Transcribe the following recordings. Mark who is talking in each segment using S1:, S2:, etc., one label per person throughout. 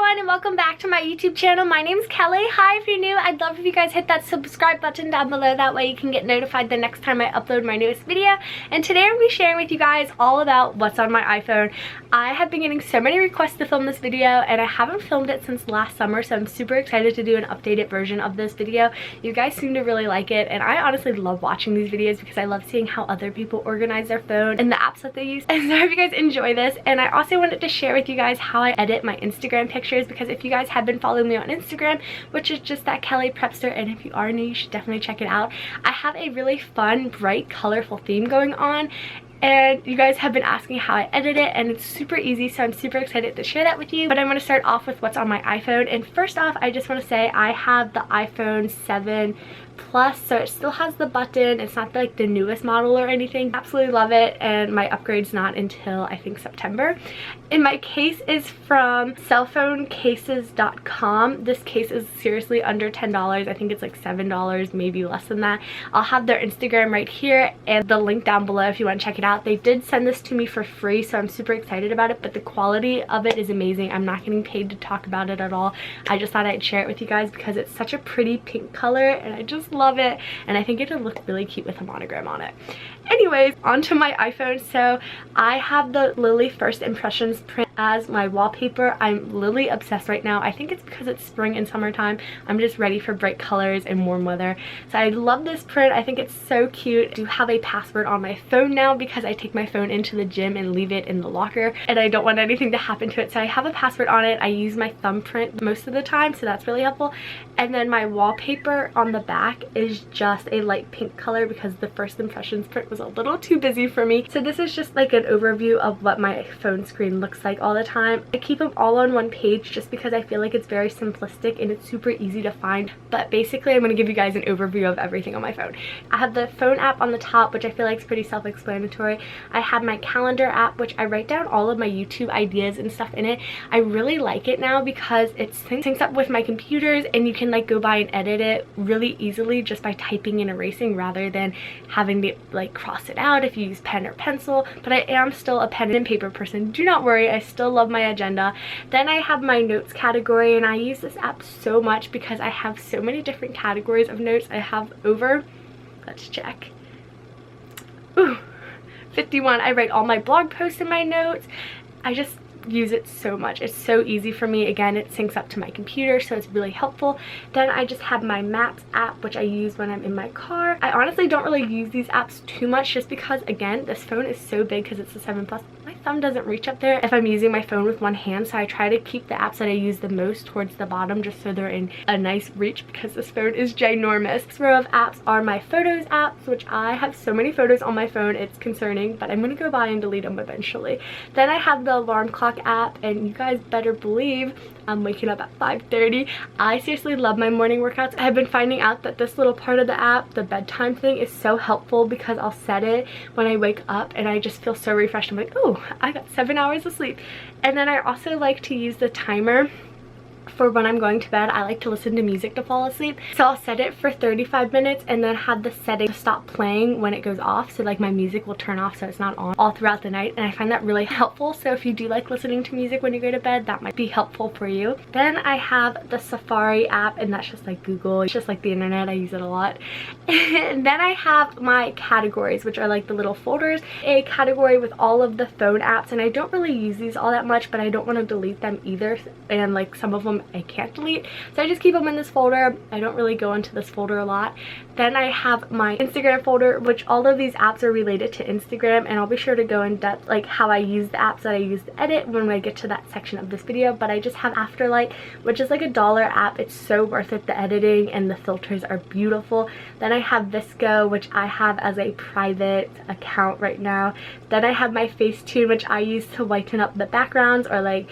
S1: everyone and welcome back to my YouTube channel. My name is Kelly. Hi, if you're new, I'd love if you guys hit that subscribe button down below. That way you can get notified the next time I upload my newest video. And today I'm going to be sharing with you guys all about what's on my iPhone. I have been getting so many requests to film this video and I haven't filmed it since last summer, so I'm super excited to do an updated version of this video. You guys seem to really like it and I honestly love watching these videos because I love seeing how other people organize their phone and the apps that they use. And so I hope you guys enjoy this. And I also wanted to share with you guys how I edit my Instagram pictures, because if you guys have been following me on Instagram, which is just that Kellyprepster, and if you are new, you should definitely check it out. I have a really fun, bright, colorful theme going on, and you guys have been asking how I edit it, and it's super easy, so I'm super excited to share that with you. But I'm going to start off with what's on my iPhone. And first off, I just want to say I have the iPhone 7 Plus, so it still has the button. It's not like the newest model or anything. Absolutely love it, and my upgrade's not until I think September. And my case is from cellphonecases.com. This case is seriously under $10. I think it's like $7, maybe less than that. I'll have their Instagram right here and the link down below if you want to check it out. They did send this to me for free, so I'm super excited about it, but the quality of it is amazing. I'm not getting paid to talk about it at all. I just thought I'd share it with you guys because it's such a pretty pink color and I just love it, and I think it'll look really cute with a monogram on it. Anyways, onto my iPhone. So I have the Lily First Impressions print as my wallpaper. I'm Lily obsessed right now. I think it's because it's spring and summertime. I'm just ready for bright colors and warm weather. So I love this print. I think it's so cute. I do have a password on my phone now because I take my phone into the gym and leave it in the locker, and I don't want anything to happen to it. So I have a password on it. I use my thumbprint most of the time, so that's really helpful. And then my wallpaper on the back is just a light pink color because the First Impressions print was a little too busy for me. So this is just like an overview of what my phone screen looks like all the time. I keep them all on one page just because I feel like it's very simplistic and it's super easy to find. But basically I'm going to give you guys an overview of everything on my phone. I have the phone app on the top, which I feel like is pretty self-explanatory. I have my calendar app, which I write down all of my YouTube ideas and stuff in it. I really like it now because it syncs up with my computers and you can like go by and edit it really easily just by typing and erasing rather than having to like cross it out if you use pen or pencil. But I am still a pen and paper person. Do not worry, I still love my agenda. Then I have my notes category, and I use this app so much because I have so many different categories of notes. I have over, let's check, 51. I write all my blog posts in my notes. I just use it so much. It's so easy for me. Again, it syncs up to my computer, so it's really helpful. Then I just have my Maps app, which I use when I'm in my car. I honestly don't really use these apps too much just because, again, this phone is so big because it's a 7 Plus. My thumb doesn't reach up there if I'm using my phone with one hand, so I try to keep the apps that I use the most towards the bottom just so they're in a nice reach because this phone is ginormous. This row of apps are my Photos apps, which I have so many photos on my phone, it's concerning, but I'm going to go by and delete them eventually. Then I have the alarm clock app, and you guys better believe I'm waking up at 5:30. I seriously love my morning workouts. I've been finding out that this little part of the app, the bedtime thing, is so helpful because I'll set it when I wake up and I just feel so refreshed. I'm like, oh, I got 7 hours of sleep. And then I also like to use the timer for when I'm going to bed. I like to listen to music to fall asleep, so I'll set it for 35 minutes and then have the setting to stop playing when it goes off, so like my music will turn off so it's not on all throughout the night, and I find that really helpful. So if you do like listening to music when you go to bed, that might be helpful for you. Then I have the Safari app, and that's just like Google. It's just like the internet. I use it a lot. And then I have my categories, which are like the little folders, a category with all of the phone apps, and I don't really use these all that much, but I don't want to delete them either, and like some of them I can't delete, so I just keep them in this folder. I don't really go into this folder a lot. Then I have my Instagram folder, which all of these apps are related to Instagram, and I'll be sure to go in depth like how I use the apps that I use to edit when I get to that section of this video. But I just have Afterlight, which is like a $1 app. It's so worth it. The editing and the filters are beautiful. Then I have Visco, which I have as a private account right now. Then I have my Facetune, which I use to whiten up the backgrounds or like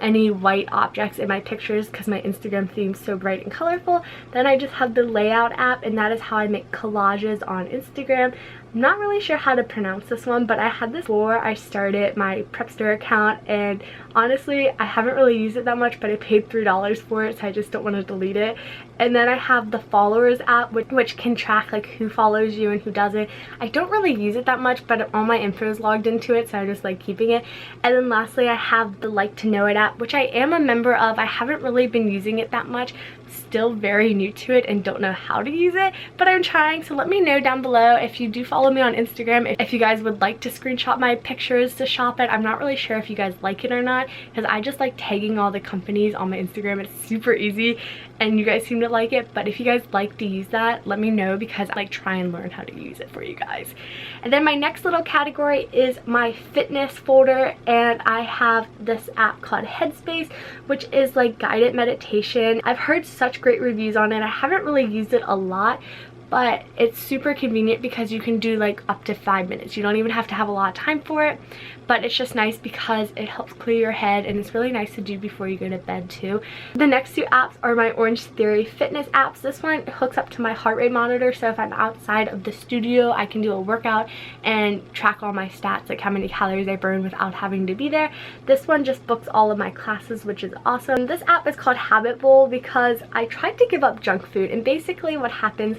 S1: any white objects in my pictures because my Instagram theme is so bright and colorful. Then I just have the Layout app, and that is how I make collages on Instagram. I'm not really sure how to pronounce this one, but I had this before I started my Prepster account, and honestly I haven't really used it that much, but I paid $3 for it, so I just don't want to delete it. And then I have the followers app, which can track like who follows you and who doesn't. I don't really use it that much, but all my info is logged into it, so I just like keeping it. And then lastly, I have the Like to Know It app, which I am a member of. I haven't really been using it that much. Still very new to it and don't know how to use it, but I'm trying. So let me know down below if you do follow me on Instagram if you guys would like to screenshot my pictures to shop it. I'm not really sure if you guys like it or not, because I just like tagging all the companies on my Instagram. It's super easy and you guys seem to like it, but if you guys like to use that, let me know, because I like try and learn how to use it for you guys. And then my next little category is my fitness folder, and I have this app called Headspace, which is like guided meditation. I've heard such great reviews on it. I haven't really used it a lot, but it's super convenient because you can do like up to 5 minutes. You don't even have to have a lot of time for it, but it's just nice because it helps clear your head, and it's really nice to do before you go to bed too. The next two apps are my Orange Theory fitness apps. This one hooks up to my heart rate monitor, so if I'm outside of the studio I can do a workout and track all my stats, like how many calories I burn without having to be there. This one just books all of my classes, which is awesome. This app is called Habit Bowl because I tried to give up junk food, and basically what happens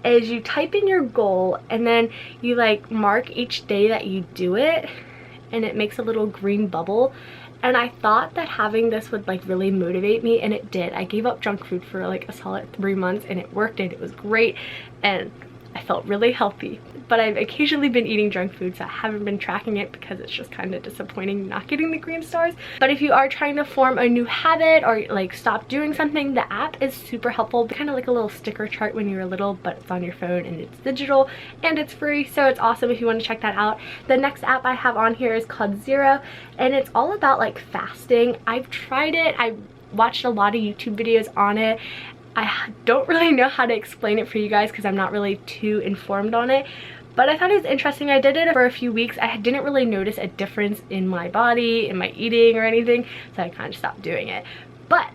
S1: is you type in your goal and then you like mark each day that you do it, and it makes a little green bubble. And I thought that having this would like really motivate me, and it did. I gave up junk food for like a solid 3 months, and it worked, and it was great, and I felt really healthy. But I've occasionally been eating junk food, so I haven't been tracking it because it's just kind of disappointing not getting the green stars. But if you are trying to form a new habit or like stop doing something, the app is super helpful. Kind of like a little sticker chart when you were little, but it's on your phone and it's digital and it's free, so it's awesome if you want to check that out. The next app I have on here is called Zero, and it's all about like fasting. I've tried it. I watched a lot of YouTube videos on it. I don't really know how to explain it for you guys because I'm not really too informed on it, but I thought it was interesting. I did it for a few weeks. I didn't really notice a difference in my body, in my eating or anything, so I kind of stopped doing it. But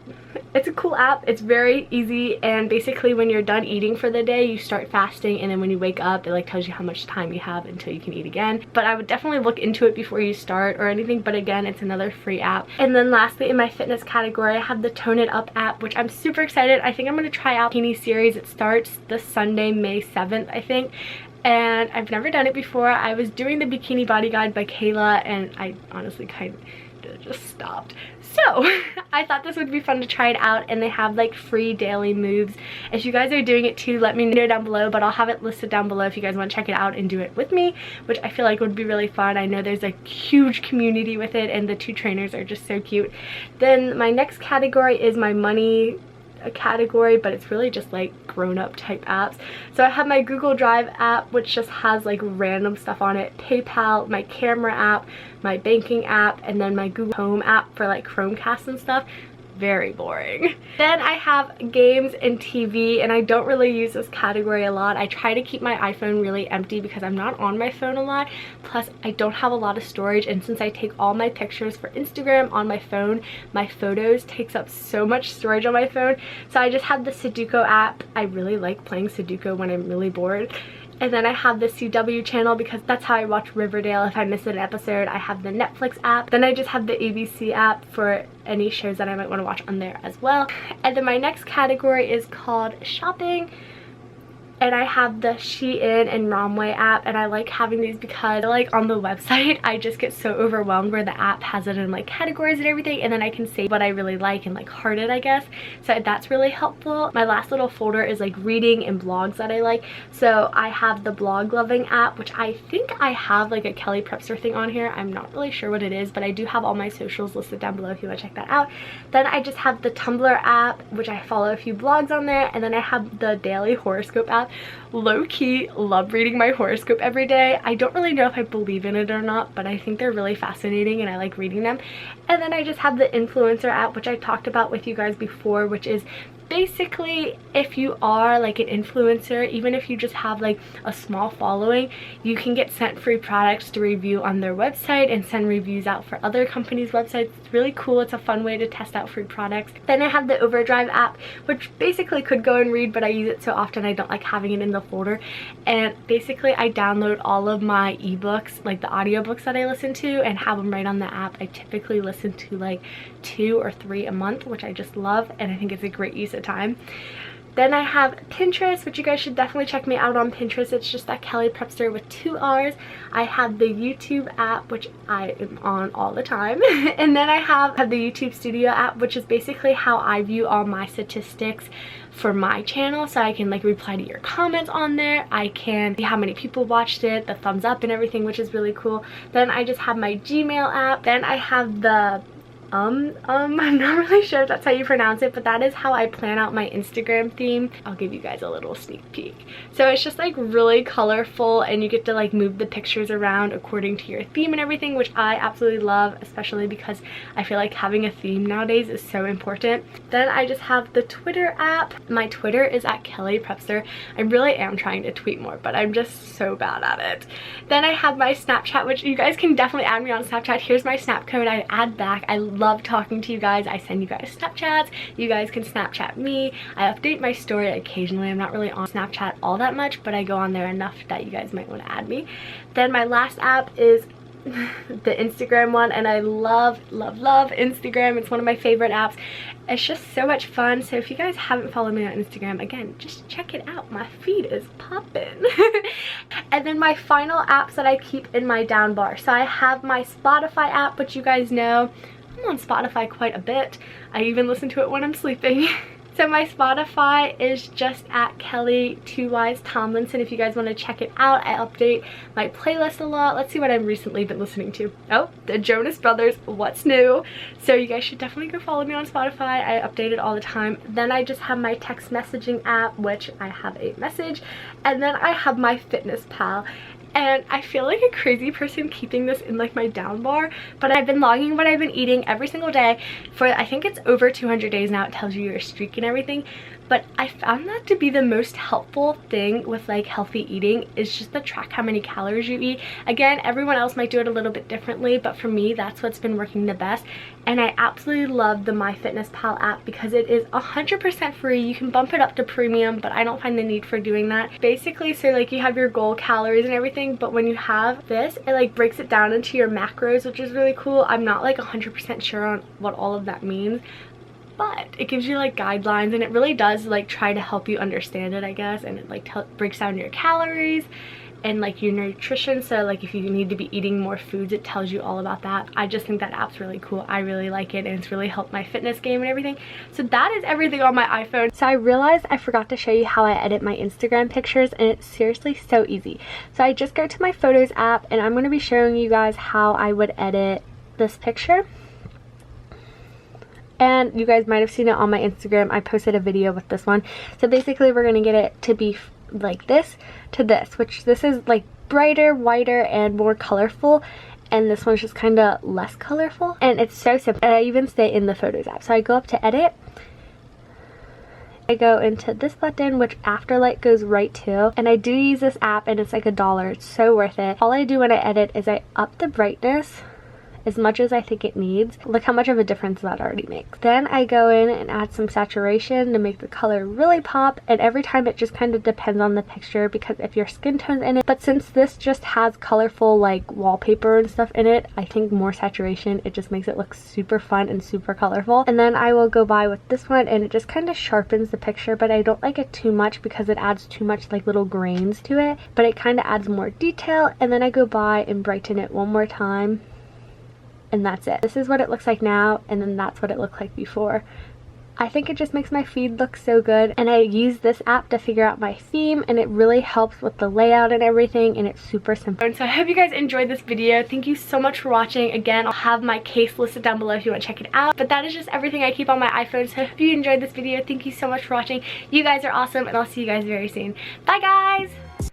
S1: it's a cool app. It's very easy, and basically when you're done eating for the day, you start fasting, and then when you wake up, it like tells you how much time you have until you can eat again. But I would definitely look into it before you start or anything, but again, it's another free app. And then lastly, in my fitness category, I have the Tone It Up app, which I'm super excited. I think I'm going to try out Bikini series. It starts this Sunday, May 7th, I think. And I've never done it before. I was doing the Bikini Body Guide by Kayla, and I honestly kind of just stopped. So I thought this would be fun to try it out, and they have like free daily moves. If you guys are doing it too, let me know down below, but I'll have it listed down below if you guys want to check it out and do it with me, which I feel like would be really fun. I know there's a huge community with it, and the two trainers are just so cute. Then my next category is my money category, but it's really just like grown-up type apps. So I have my Google Drive app, which just has like random stuff on it, PayPal, my camera app, my banking app, and then my Google Home app for like Chromecast and stuff. Very boring. Then I have games and TV, and I don't really use this category a lot. I try to keep my iPhone really empty because I'm not on my phone a lot, plus I don't have a lot of storage, and since I take all my pictures for Instagram on my phone, my photos takes up so much storage on my phone. So I just have the Sudoku app. I really like playing Sudoku when I'm really bored. And then I have the CW channel because that's how I watch Riverdale. If I miss an episode, I have the Netflix app. Then I just have the ABC app for any shows that I might want to watch on there as well. And then my next category is called shopping. And I have the Shein and Romwe app, and I like having these because like on the website I just get so overwhelmed where the app has it in like categories and everything, and then I can save what I really like and like heart it, I guess. So that's really helpful. My last little folder is like reading and blogs that I like. So I have the blog loving app, which I think I have like a Kellyprepster thing on here. I'm not really sure what it is, but I do have all my socials listed down below if you want to check that out. Then I just have the Tumblr app, which I follow a few blogs on there, and then I have the daily horoscope app. Low-key love reading my horoscope every day. I don't really know if I believe in it or not, but I think they're really fascinating and I like reading them. And then I just have the influencer app, which I talked about with you guys before, which is basically, if you are like an influencer, even if you just have like a small following, you can get sent free products to review on their website and send reviews out for other companies' websites. It's really cool. It's a fun way to test out free products. Then I have the Overdrive app, which basically could go and read, but I use it so often I don't like having it in the folder. And basically I download all of my ebooks, like the audiobooks that I listen to, and have them right on the app. I typically listen to like 2 or 3 a month, which I just love, and I think it's a great use of time. Then I have Pinterest, which you guys should definitely check me out on Pinterest. It's just that Kellyprepster with 2 R's. I have the YouTube app, which I am on all the time. And then I have the YouTube Studio app, which is basically how I view all my statistics for my channel. So I can like reply to your comments on there. I can see how many people watched it, the thumbs up and everything, which is really cool. Then I just have my Gmail app. Then I have the I'm not really sure if that's how you pronounce it, but that is how I plan out my Instagram theme. I'll give you guys a little sneak peek. So it's just like really colorful, and you get to like move the pictures around according to your theme and everything, which I absolutely love, especially because I feel like having a theme nowadays is so important. Then I just have the Twitter app. My Twitter is at Kellyprepster. I really am trying to tweet more, but I'm just so bad at it. Then I have my Snapchat, which you guys can definitely add me on Snapchat. Here's my Snap code. I add back. I love talking to you guys. I send you guys Snapchats. You guys can Snapchat me. I update my story occasionally. I'm not really on Snapchat all that much, but I go on there enough that you guys might want to add me. Then my last app is the Instagram one, and I love Instagram. It's one of my favorite apps. It's just so much fun. So if you guys haven't followed me on Instagram, again, just check it out. My feed is popping. And then my final apps that I keep in my down bar. So I have my Spotify app, which you guys know I'm on Spotify quite a bit. I even listen to it when I'm sleeping. So my Spotify is just at Kelly 2Ys Tomlinson. If you guys want to check it out, I update my playlist a lot. Let's see what I've recently been listening to. Oh, the Jonas Brothers, What's New? So you guys should definitely go follow me on Spotify. I update it all the time. Then I just have my text messaging app, which I have a message. And then I have my Fitness Pal. And I feel like a crazy person keeping this in like my down bar, but I've been logging what I've been eating every single day for, I think it's over 200 days now. It tells you your streak and everything. But I found that to be the most helpful thing with like healthy eating, is just to track how many calories you eat. Again, everyone else might do it a little bit differently, but for me, that's what's been working the best. And I absolutely love the MyFitnessPal app because it is 100% free. You can bump it up to premium, but I don't find the need for doing that. Basically, so like you have your goal calories and everything, but when you have this, it like breaks it down into your macros, which is really cool. I'm not like 100% sure on what all of that means, but it gives you like guidelines, and it really does like try to help you understand it, I guess. And it like breaks down your calories and like your nutrition. So like if you need to be eating more foods, it tells you all about that. I just think that app's really cool. I really like it, and it's really helped my fitness game and everything. So that is everything on my iPhone. So I realized I forgot to show you how I edit my Instagram pictures, and it's seriously so easy. So I just go to my Photos app, and I'm going to be showing you guys how I would edit this picture. And you guys might have seen it on my Instagram. I posted a video with this one. So basically we're going to get it to be like this to this, which this is like brighter, whiter, and more colorful. And this one's just kind of less colorful. And it's so simple. And I even stay in the Photos app. So I go up to edit. I go into this button, which Afterlight goes right to. And I do use this app, and it's like $1. It's so worth it. All I do when I edit is I up the brightness as much as I think it needs. Look how much of a difference that already makes. Then I go in and add some saturation to make the color really pop, and every time it just kind of depends on the picture, because if your skin tone's in it, but since this just has colorful like wallpaper and stuff in it, I think more saturation, it just makes it look super fun and super colorful. And then I will go by with this one, and it just kind of sharpens the picture, but I don't like it too much because it adds too much like little grains to it, but it kind of adds more detail. And then I go by and brighten it one more time. And that's it. This is what it looks like now, and then that's what it looked like before. I think it just makes my feed look so good, and I use this app to figure out my theme, and it really helps with the layout and everything, and it's super simple. And so I hope you guys enjoyed this video. Thank you so much for watching. Again, I'll have my case listed down below if you want to check it out. But that is just everything I keep on my iPhone, so I hope you enjoyed this video. Thank you so much for watching. You guys are awesome, and I'll see you guys very soon. Bye, guys!